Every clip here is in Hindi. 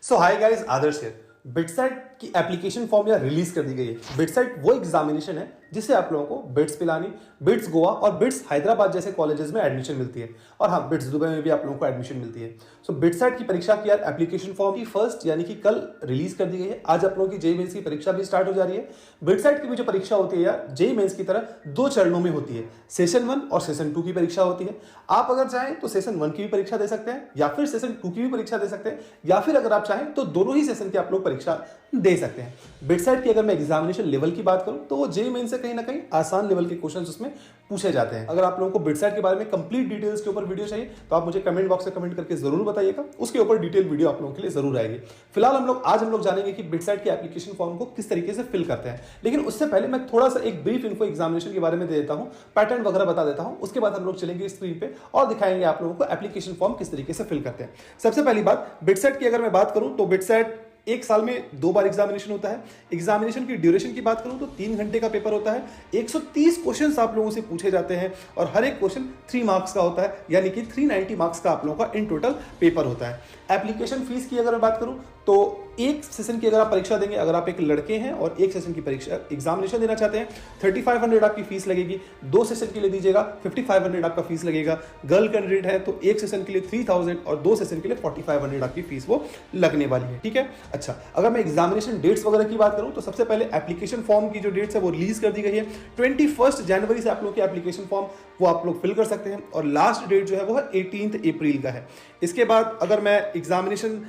So hi guys, Adarsh here. BITSAT की एप्लीकेशन फॉर्म या रिलीज कर दी गई है। बिटसेट वो एग्जामिनेशन है जिससे आप लोगों को बिट्स पिलानी, बिट्स गोवा और बिट्स हैदराबाद जैसे कॉलेजेस में एडमिशन मिलती है। और हाँ, बिट्स दुबई में भी आप लोगों को एडमिशन मिलती है। सो बिटसेट की परीक्षा की यार एप्लीकेशन फॉर्म की फर्स्ट यानी कि कल रिलीज कर दी गई है। आज आप लोगों की जेई मेंस की परीक्षा भी स्टार्ट हो जा रही है। बिटसेट की भी जो परीक्षा होती है यार, जेई मेंस की तरह दो चरणों में होती है। सेशन 1 और सेशन 2 की परीक्षा होती है। आप अगर चाहें तो सेशन 1 की भी परीक्षा दे सकते हैं या फिर सेशन 2 की भी परीक्षा दे सकते हैं, या फिर अगर आप चाहें तो दोनों ही सेशन की आप लोग परीक्षा दे सकते हैं। बिटसेट की अगर मैं एग्जामिनेशन लेवल की बात करूं तो वो जेई मेंस से कहीं ना कहीं आसान लेवल के क्वेश्चंस उसमें पूछे जाते हैं। अगर आप लोगों को बिटसेट के बारे में कंप्लीट डिटेल्स के ऊपर वीडियो चाहिए तो आप मुझे कमेंट बॉक्स में कमेंट करके जरूर बताइएगा, उसके ऊपर डिटेल वीडियो आप लोगों के लिए जरूर आएगी। फिलहाल आज हम लोग जानेंगे कि बिटसेट की एप्लीकेशन फॉर्म को किस तरीके से फिल करते हैं। लेकिन उससे पहले मैं थोड़ा सा एक ब्रीफ इन्फो एग्जामिनेशन के बारे में दे देता हूं, पैटर्न वगैरह बता देता हूं। उसके बाद हम लोग चलेंगे स्क्रीन पे और दिखाएंगे आप लोगों को एप्लीकेशन फॉर्म किस तरीके से फिल करते हैं। सबसे पहली बात, बिटसेट की अगर मैं बात करूं तो बिटसेट एक साल में 2 बार एग्जामिनेशन होता है। एग्जामिनेशन की ड्यूरेशन की बात करूं तो 3 घंटे का पेपर होता है। 130 क्वेश्चंस आप लोगों से पूछे जाते हैं और हर एक क्वेश्चन 3 मार्क्स का होता है, यानी कि 390 मार्क्स का आप लोगों का इन टोटल पेपर होता है। एप्लीकेशन फीस की अगर मैं बात करूं तो एक सेशन की अगर आप परीक्षा देंगे, अगर आप एक लड़के हैं और एक सेशन की परीक्षा एग्जामिनेशन देना चाहते हैं, 3500 आपकी फीस लगेगी। 2 सेशन के लिए दीजिएगा 5500 आपका फीस लगेगा। गर्ल कैंडिडेट है तो एक सेशन के लिए 3000 और 2 सेशन के लिए 4500 आपकी फीस वो लगने वाली है। ठीक है। अच्छा, अगर मैं एग्जामिनेशन डेट्स वगैरह की बात करूं तो सबसे पहले एप्लीकेशन फॉर्म की जो डेट्स है वो रिलीज कर दी गई है। 21 जनवरी से आप लोग की एप्लीकेशन फॉर्म वो आप लोग फिल कर सकते हैं और लास्ट डेट जो है वो है 18 अप्रैल का है। इसके बाद अगर मैं एग्जामिनेशन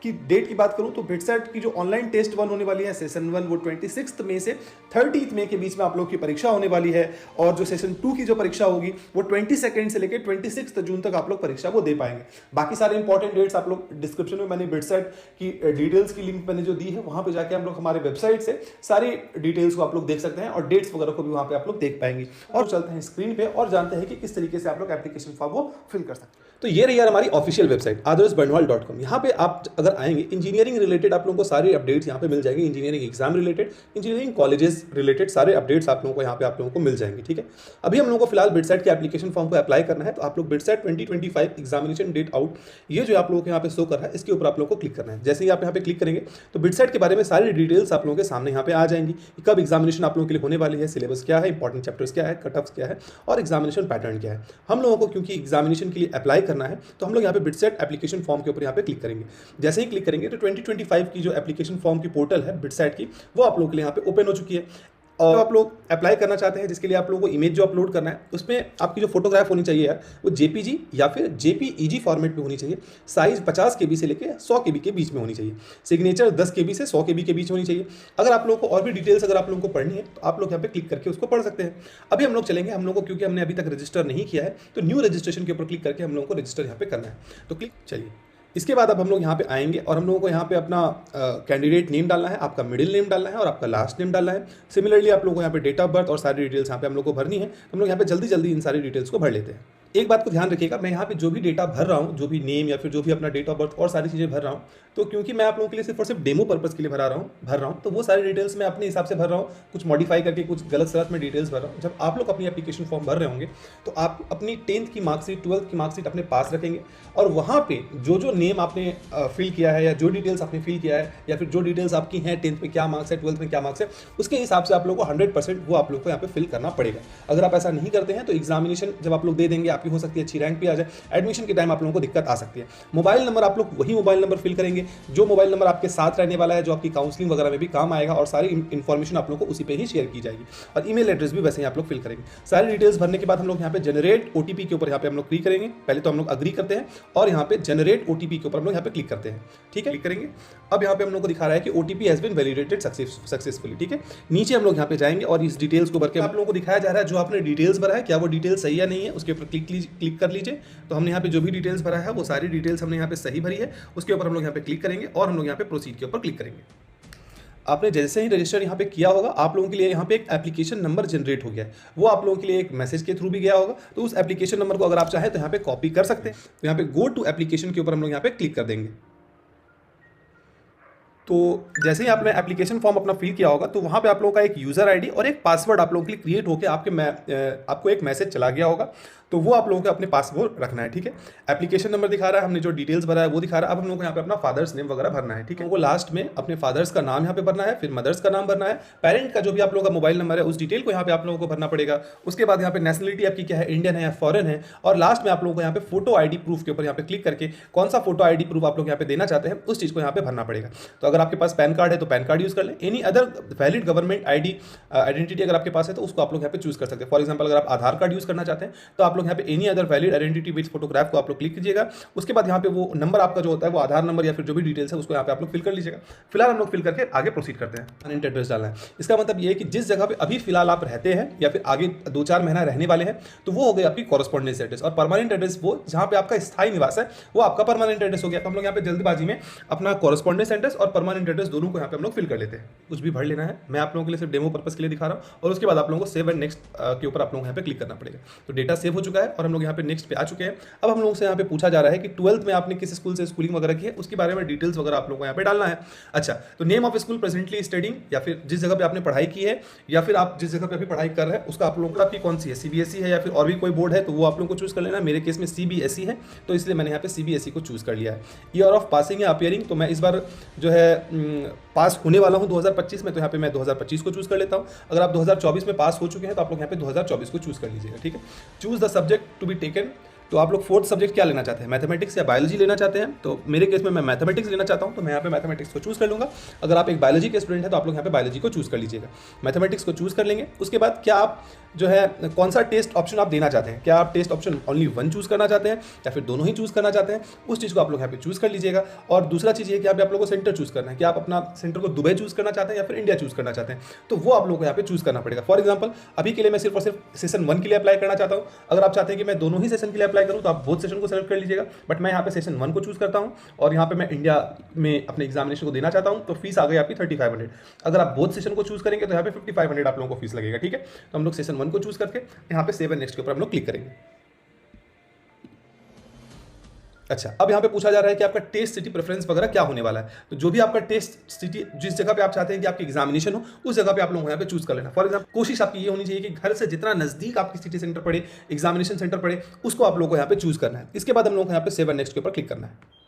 की डेट की बात करूं तो बिटसेट की जो ऑनलाइन टेस्ट 1 होने वाली है सेशन 1 वो 26 मई से 30 मई के बीच में आप लोग की परीक्षा होने वाली है। और जो सेशन 2 की जो परीक्षा होगी वो 22 से लेकर 26 जून तक आप लोग परीक्षा वो दे पाएंगे। बाकी सारे इंपॉर्टेंट डेट्स आप लोग डिस्क्रिप्शन में मैंने बिटसेट की डिटेल्स की लिंक मैंने जो दी है वहां पे जाके हम लोग हमारे वेबसाइट से सारी डिटेल्स को आप लोग देख सकते हैं और डेट्स वगैरह को भी वहां पे आप लोग देख पाएंगे। और चलते हैं स्क्रीन पे और जानते हैं कि किस तरीके से आप लोग एप्लीकेशन फॉर्म वो फिल कर सकते हैं। तो ये रही यार हमारी ऑफिशियल वेबसाइट adarshburnwal.com। यहाँ पे आप अगर आएंगे, इंजीनियरिंग रिलेटेड आप लोगों को सारे अपडेट्स यहाँ पे मिल जाएंगे। Engineering exam related, engineering colleges related सारे अपडेट्स आप लोगों को यहाँ पे आप लोगों को मिल जाएंगे। ठीक है। अभी हम लोगों को फिलहाल बिटसेट के एप्लीकेशन फॉर्म को अप्लाई करना है, तो आप लोग बिटसेट 2025 एग्जामिनेशन डेट आउट, ये जो आप लोगों को यहाँ पे शो कर रहा है इसके ऊपर आप लोगों को क्लिक करना है। जैसे ही आप यहाँ पे क्लिक करेंगे तो बिटसेट के बारे में सारी डिटेल्स आप लोगों के सामने यहाँ पे आ जाएंगी कि कब एग्जामिनेशन आप लोगों के लिए होने वाली है, सिलेबस क्या है, इंपॉर्टेंट चैप्टर्स क्या है, कट ऑफ्स क्या है और एग्जामिनेशन पैटर्न क्या है। हम लोगों को क्योंकि एग्जामिनेशन के लिए अप्लाई करना है तो हम लोग यहाँ पे बिटसेट एप्लीकेशन फॉर्म के ऊपर यहाँ पे क्लिक करेंगे। जैसे ही क्लिक करेंगे तो 2025 की जो एप्लीकेशन फॉर्म की पोर्टल है बिटसेट की वो आप लोगों के लिए यहाँ पे ओपन हो चुकी है। और आप लोग अप्लाई करना चाहते हैं जिसके लिए आप लोगों को इमेज जो अपलोड करना है उसमें आपकी जो फोटोग्राफ होनी चाहिए यार वो जेपीजी या फिर जेपीईजी फॉर्मेट में होनी चाहिए। साइज 50 केबी से लेकर 100 केबी के बीच में होनी चाहिए। सिग्नेचर 10 केबी से 100 केबी के बीच होनी चाहिए। अगर आप लोगों को और भी डिटेल्स अगर आप लोगों को पढ़नी है तो आप लोग यहाँ पे क्लिक करके उसको पढ़ सकते हैं। अभी हम लोग चलेंगे, हम लोग को क्योंकि हमने अभी तक रजिस्टर नहीं किया है तो न्यू रजिस्ट्रेशन के ऊपर क्लिक करके हम लोगों को रजिस्टर यहाँ पे करना है। तो क्लिक, चलिए इसके बाद अब हम लोग यहाँ पे आएंगे और हम लोगों को यहाँ पे अपना कैंडिडेट नेम डालना है, आपका मिडिल नेम डालना है और आपका लास्ट नेम डालना है। सिमिलरली आप लोगों को यहाँ पे डेट ऑफ बर्थ और सारी डिटेल्स यहाँ पे हम लोग को भरनी है। हम लोग यहाँ पे जल्दी जल्दी इन सारी डिटेल्स को भर लेते हैं। एक बात को ध्यान रखिएगा, मैं यहाँ पे जो भी डेटा भर रहा हूँ, जो भी नेम या फिर जो भी अपना डेट ऑफ बर्थ और सारी चीज़ें भर रहा हूँ, तो क्योंकि मैं आप लोगों के लिए सिर्फ और सिर्फ डेमो पर्पस के लिए भर रहा हूँ तो वो सारी डिटेल्स मैं अपने हिसाब से भर रहा हूँ, कुछ मॉडिफाई करके कुछ गलत सलत में डिटेल्स भर रहा हूँ। जब आप लोग अपनी एप्लीकेशन फॉर्म भर रहे होंगे तो आप अपनी 10th की मार्कशीट, 12th की मार्कशीट अपने पास रखेंगे और वहाँ पे जो जो नेम आपने फिल किया है या जो डिटेल्स आपने फिल किया है या फिर जो डिटेल्स आपकी हैं 10th में क्या मार्क्स है, 12th में क्या मार्क्स है, उसके हिसाब से आप लोग को 100% वो आप लोग को यहाँ पे फिल करना पड़ेगा। अगर आप ऐसा नहीं करते हैं तो एग्जामिनेशन जब आप लोग दे देंगे आपकी हो सकती है अच्छी रैंक पे आ जाए, एडमिशन के टाइम आप लोगों को दिक्कत आ सकती है। मोबाइल नंबर आप लोग वही मोबाइल नंबर फिल करेंगे जो मोबाइल नंबर आपके साथ रहने वाला है, जो आपकी काउंसलिंग वगैरह में भी काम आएगा और सारी इन्फॉर्मेशन आप लोगों को उसी पे ही शेयर की जाएगी। और ईमेल एड्रेस भी वैसे ही आप लोग फिल करेंगे। सारी डिटेल्स भरने के बाद हम लोग यहाँ पे जनरेट ओटीपी के ऊपर यहाँ पे हम लोग क्लिक करेंगे। पहले तो हम लोग अग्री करते हैं और यहाँ पे जनरेट ओटीपी के ऊपर हम लोग यहाँ पे क्लिक करते हैं। ठीक है, क्लिक करेंगे। अब यहाँ पे हम लोग को दिखा रहा है कि OTP has been validated successfully. ठीक है, नीचे हम लोग यहाँ पे जाएंगे और इस डिटेल्स को भर के आप लोगों को दिखाया जा रहा है जो आपने डिटेल्स भरा है क्या वो डिटेल्स सही या नहीं है, उसके ऊपर क्लिक कर लीजिए। तो हमने यहाँ पे जो भी डिटेल्स भरा है वो सारी डिटेल्स हमने यहाँ पे सही भरी है, उसके ऊपर हम लोग यहाँ पे क्लिक करेंगे और हम लोग यहाँ पे प्रोसीड के ऊपर क्लिक करेंगे। आपने जैसे ही रजिस्टर यहाँ पे किया होगा आप लोगों के लिए यहाँ पे एक एप्लीकेशन नंबर जनरेट हो गया है, वो आप लोगों के लिए एक मैसेज के थ्रू भी गया होगा। तो उस एप्लीकेशन नंबर को अगर आप चाहें तो यहाँ पे कॉपी कर सकते हैं। तो यहाँ पे गो टू एप्लीकेशन के ऊपर हम लोग यहाँ पे क्लिक कर देंगे। तो जैसे ही आपने एप्लीकेशन फॉर्म अपना फिल किया होगा तो वहाँ पे आप लोगों का एक यूज़र आईडी और एक पासवर्ड आप लोगों के लिए क्रिएट होकर आपको एक मैसेज चला गया होगा। तो वो आप लोगों को अपने पास वो रखना है, ठीक है। एप्लीकेशन नंबर दिखा रहा है, हमने जो डिटेल्स भरा है वो दिखा रहा है। अब हम लोग को यहाँ पे अपना फादर्स नेम वगैरह भरना है, ठीक है। वो लास्ट में अपने फादर्स का नाम यहाँ पे भरना है, फिर मदर्स का नाम भरना है, पेरेंट का जो भी आप लोगों का मोबाइल नंबर है उस डिटेल को यहाँ पे आप लोगों को भरना पड़ेगा। उसके बाद यहाँ पे नेशनलिटी आपकी क्या है, इंडियन है या फॉरेन है, और लास्ट में आप लोगों को यहाँ पे फोटो आईडी प्रूफ के ऊपर यहाँ पे क्लिक करके कौन सा फोटो आईडी प्रूफ आप लोग यहाँ पे देना चाहते हैं उस चीज को यहाँ पे भरना पड़ेगा। तो अगर आपके पास पैन कार्ड है तो पैन कार्ड यूज कर लें, any other valid government ID identity अगर आपके पास है तो उसको आप लोग यहाँ पे चूज कर सकते हैं। फॉर एग्जाम्पल अगर आप आधार कार्ड यूज करना चाहते हैं तो आप लोग यहाँ पे any other valid identity with photograph को आप लोग क्लिक कीजिएगा। उसके बाद यहाँ पे वो नंबर आपका जो होता है वो आधार नंबर या फिर जो भी डिटेल्स है उसको यहाँ पे आप लोग फिल कर लीजिएगा। फिलहाल हम लोग फिल करके आगे प्रोसीड करते हैं। परमानेंट एड्रेस डालना है, इसका मतलब ये है कि जिस जगह पे अभी फिलहाल आप रहते हैं या फिर आगे 2-4 महीना रहने वाले हैं तो वो हो गई आपकी कॉरेस्पॉन्डेंस एड्रेस। और परमानेंट एड्रेस वो जहाँ पे आपका स्थायी निवास है वो आपका परमानेंट एड्रेस हो गया। तो हम लोग यहाँ पे जल्दबाजी में अपना कॉरेस्पॉन्डेंस एड्रेस और परमानेंट एड्रेस दोनों को यहाँ पे हम लोग फिल कर लेते हैं। कुछ भी भर लेना है, मैं आप लोगों के लिए सिर्फ डेमो पर्पस के लिए दिखा रहा हूँ। और उसके बाद आप लोगों को सेव एंड नेक्स्ट के ऊपर आप लोगों को यहाँ पे क्लिक करना पड़ेगा। तो डेटा सेव हो चुका है और हम लोग यहाँ पे नेक्स्ट पे आ चुके हैं। अब हम लोगों से यहाँ पे पूछा जा रहा है कि 12th में आपने किस स्कूल से स्कूलिंग वगैरह की है उसके बारे में डिटेल्स वगैरह आप लोगों को यहाँ पे डालना है। अच्छा, तो name of school presently studying, या फिर जिस जगह पे आपने पढ़ाई की है या फिर आप जिस जगह पे अभी पढ़ाई कर रहे हैं उसका आप लोगों को आपकी कौन सी है, सीबीएसई है या फिर और भी कोई बोर्ड है तो वो आप लोगों को चूज कर लेना। मेरे केस में सीबीएसई है तो इसलिए मैंने यहाँ पे सीबीएसई को चूज कर लिया है। ईयर ऑफ पासिंग या अपियरिंग, तो मैं इस बार जो है पास होने वाला हूँ 2025 में, तो यहाँ पे मैं 2025 को चूज कर लेता हूँ। अगर आप 2024 में पास हो चुके हैं तो आप लोग यहाँ पे 2024 को चूज कर लीजिएगा, ठीक है। Choose the subject to be taken, तो आप लोग 4th सब्जेक्ट क्या लेना चाहते हैं, मैथमेटिक्स या बायोलॉजी लेना चाहते हैं। तो मेरे केस में मैं मैथमेटिक्स लेना चाहता हूं तो मैं यहाँ पे मैथमेटिक्स को चूज कर लूंगा। अगर आप एक बायोलॉजी के स्टूडेंट हैं तो आप लोग यहाँ पे बायोलॉजी को चूज कर लीजिएगा, मैथमेटिक्स को चूज कर लेंगे। उसके बाद क्या आप जो है कौन सा टेस्ट ऑप्शन आप देना चाहते हैं, क्या आप टेस्ट ऑप्शन ओनली 1 चूज करना चाहते हैं या फिर दोनों ही चूज करना चाहते हैं, उस चीज़ को आप लोग यहाँ पे चूज कर लीजिएगा। और दूसरा चीज़ ये कि आप लोगों को सेंटर चूज करना है कि आप अपना सेंटर को दुबई चूज करना चाहते हैं या फिर इंडिया चूज करना चाहते हैं, तो वो आप लोगों को यहाँ पे चूज करना पड़ेगा। फॉर एग्जाम्पल अभी के लिए मैं सिर्फ और सिर्फ सेशन 1 के लिए अप्लाई करना चाहता हूँ। अगर आप चाहते हैं कि मैं दोनों ही सेशन के लिए अप्लाई करूँ तो आप बोथ सेशन को सेलेक्ट कर लीजिएगा, बट मैं यहाँ पे सेशन 1 को चूज करता हूँ और यहाँ पे मैं इंडिया में अपने एग्जामिनेशन को देना चाहता हूँ। तो फीस आ गई आपकी 3500। अगर आप बोथ सेशन को चूज करेंगे तो यहाँ पे 5500 आप लोगों को फीस लगेगा, ठीक है। तो हम लोग सेशन 1 को चूज करके यहाँ पे सेव एंड नेक्स्ट के ऊपर हम लोग क्लिक करेंगे। अच्छा, अब यहाँ पे पूछा जा रहा है कि आपका टेस्ट सिटी प्रेफरेंस वगैरह क्या होने वाला है। तो जो भी आपका टेस्ट सिटी जिस जगह पे आप चाहते हैं कि आपकी एग्जामिनेशन हो उस जगह पे आप लोगों को यहाँ पे चूज कर लेना। फॉर एग्जाम्पल कोशिश आपकी ये होनी चाहिए कि घर से जितना नजदीक आपकी सिटी सेंटर पड़े, एग्जामिनेशन सेंटर पड़े, उसको आप लोगों को यहाँ पे चूज करना है। इसके बाद हम लोग को यहाँ पे सेव एंड नेक्स्ट के ऊपर क्लिक करना है,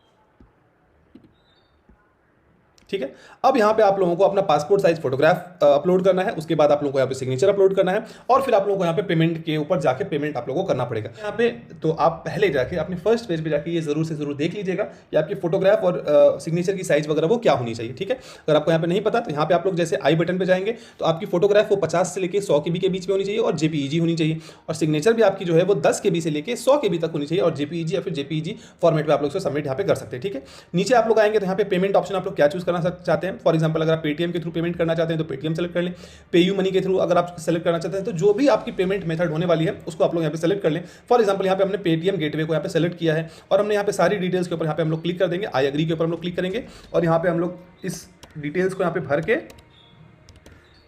ठीक है। अब यहाँ पे आप लोगों को अपना पासपोर्ट साइज फोटोग्राफ अपलोड करना है। उसके बाद आप लोगों को यहाँ पे सिग्नेचर अपलोड करना है और फिर आप लोगों को यहाँ पे पेमेंट के ऊपर जाके पेमेंट आप लोगों को करना पड़ेगा। यहाँ पे तो आप पहले जाके अपने फर्स्ट पेज पे जाके ये जरूर से जरूर देख लीजिएगा कि आपकी फोटोग्राफ और सिग्नेचर की साइज वगैरह वो क्या होनी चाहिए, ठीक है। अगर आपको यहाँ पे नहीं पता तो यहाँ पे आप लोग जैसे आई बटन पे जाएंगे तो आपकी फोटोग्राफ वो 50 से लेकर 100 KB के बीच में होनी चाहिए और जेपीईजी होनी चाहिए, और सिग्नेचर भी आपकी जो है वो 10 KB से लेकर 100 KB तक होनी चाहिए और जेपीईजी या फिर जेपीईजी फॉर्मेट में आप लोग सबमिट यहाँ पे कर सकते हैं, ठीक है। नीचे आप लोग आएंगे तो यहाँ पे पेमेंट ऑप्शन आप लोग क्या चूज करना चाहते हैं। फॉर एग्जांपल अगर आप पेटीएम के थ्रू पेमेंट करना चाहते हैं तो पेटीएम सेलेक्ट कर लें, पेयू मनी के थ्रू अगर आप सेलेक्ट करना चाहते हैं तो जो भी आपकी पेमेंट मेथड होने वाली है उसको आप लोग यहाँ पे सेलेक्ट कर लें। फॉर एग्जांपल यहाँ पे हमने पेटीएम गेटवे को यहाँ पे सेलेक्ट किया है और हमने यहाँ पे सारी डिटेल्स के ऊपर यहाँ पे हम लोग क्लिक कर देंगे, आई एग्री के ऊपर हम लोग क्लिक करेंगे और यहाँ पे हम लोग इस डिटेल्स को यहाँ पे भर के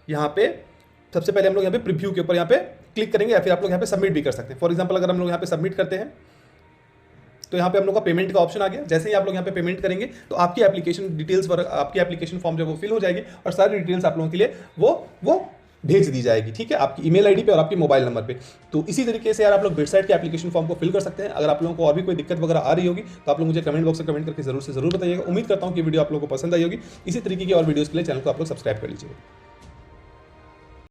यहाँ पे सबसे पहले हम लोग यहाँ पे प्रीव्यू के ऊपर यहाँ पे क्लिक करेंगे या फिर आप लोग यहाँ पे सबमिट भी कर सकते हैं। फॉर एग्जांपल अगर हम लोग यहाँ पे सबमिट करते हैं तो यहाँ पे हम लोग का पेमेंट का ऑप्शन आ गया। जैसे ही आप लोग यहाँ पे पेमेंट करेंगे तो आपकी एप्लीकेशन डिटेल्स आपकी एप्लीकेशन फॉर्म जो वो फिल हो जाएगी और सारी डिटेल्स आप लोगों के लिए वो भेज दी जाएगी, ठीक है, आपकी ईमेल आईडी पे और आपके मोबाइल नंबर पे। तो इसी तरीके से यार आप लोग बिटसाइट के एप्लीकेशन फॉर्म को फिल कर सकते हैं। अगर आप लोगों को और भी कोई दिक्कत वगैरह आ रही होगी तो आप लोग मुझे कमेंट बॉक्स में कमेंट करके जरूर से जरूर बताइएगा। उम्मीद करता हूँ कि वीडियो आप लोगों को पसंद आई होगी। इसी तरीके की और वीडियोस के लिए चैनल को आप लोग सब्सक्राइब कर लीजिएगा।